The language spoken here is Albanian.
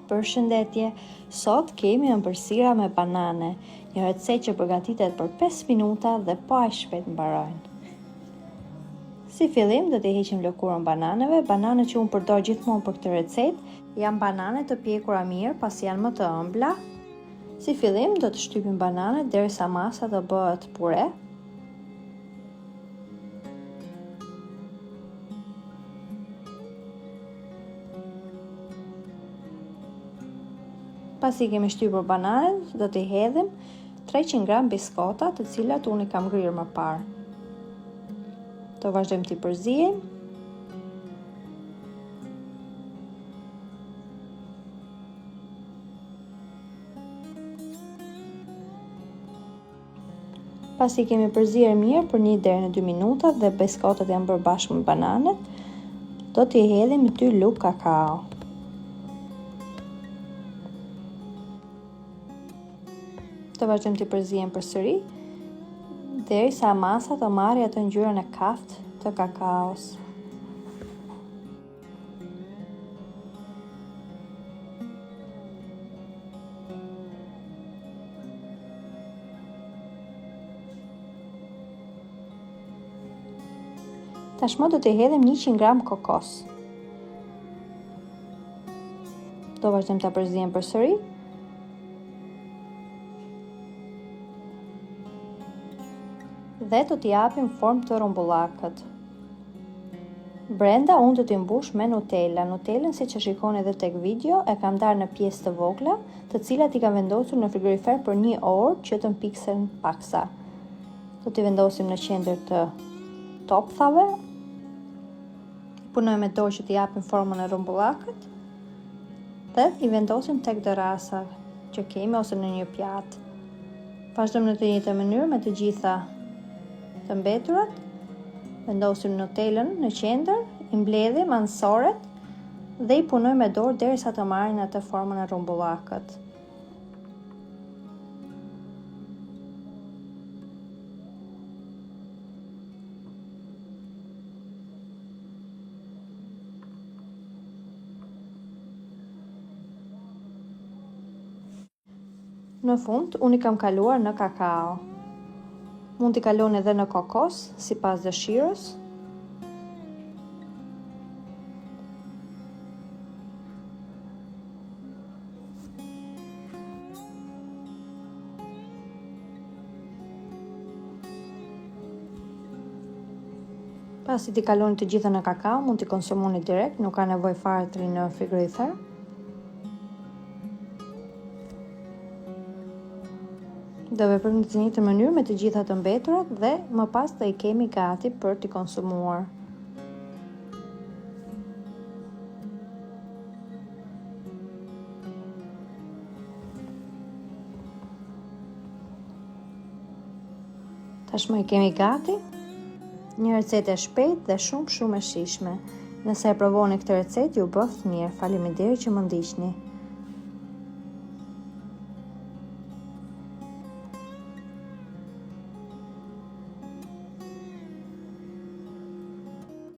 Përshëndetje, sot kemi ëmbëlsira me banane, një recetë që përgatitet për 5 minuta dhe pa aq shpejt mbarojnë. Si fillim do t'i heqim lëkurën bananeve. Bananet që unë përdor gjithmonë për këtë recetë janë banane të pjekura mirë pasi janë më të ëmbla. Si fillim do të shtypim bananet derisa masa të bëhet pure. Pasi kemi shtypur bananet, do t'i hedhim 300 gram biskota, të cilat unë i kam ngrirë më parë. Do vazhdojmë t'i përziejmë. Pasi kemi përzier mirë për 1 deri në 2 minuta dhe biskotat janë bërë bashkë me bananet, do t'i hedhim 2 lugë kakao. Do vazhdojmë t'i përziejmë përsëri derisa masa të marrë atë ngjyrën e kaftë të kakaos. Tashmë do t'i hedhim 100 gram kokos. Do vazhdojmë t'a përziejmë përsëri. Dhe do t'i japim formë të rumbullakët. Brenda unë do t'i mbush me Nutella. Nutellën, siç e shikoni edhe tek video, e kam ndarë në pjesë të vogla, të cilat i kam vendosur në frigorifer për 1 orë që të mpiksen paksa. Do t'i vendosim në qendër të topthave. Punoj me dorë që t'i japim formën e rumbullakët. Dhe i vendosim tek dorasa që kemi ose në një pjatë. Vazhdojmë në të njëjtën mënyrë me të gjitha të mbeturat. Vendosim Nutellën në qendër, i mbledhim anësoret dhe i punoj me dorë derisa të marrin atë formën e rumbullakët. Në fund, unë i kam kaluar në kakao. Mund t'i kaloni edhe në kokos, sipas dëshirës. Pasi t'i kaloni të gjitha në kakao, mund t'i konsumoni direkt, nuk ka nevojë fare të rinë në frigorifer. Do veprojmë në të njëjtën mënyrë me të gjitha të mbeturat dhe më pas të i kemi gati për t'i konsumuar. Tashmë i kemi gati. Një recetë e shpejtë dhe shumë e shijshme. Nëse e provoni këtë recetë, ju bëft mirë. Faleminderit që më ndiqni.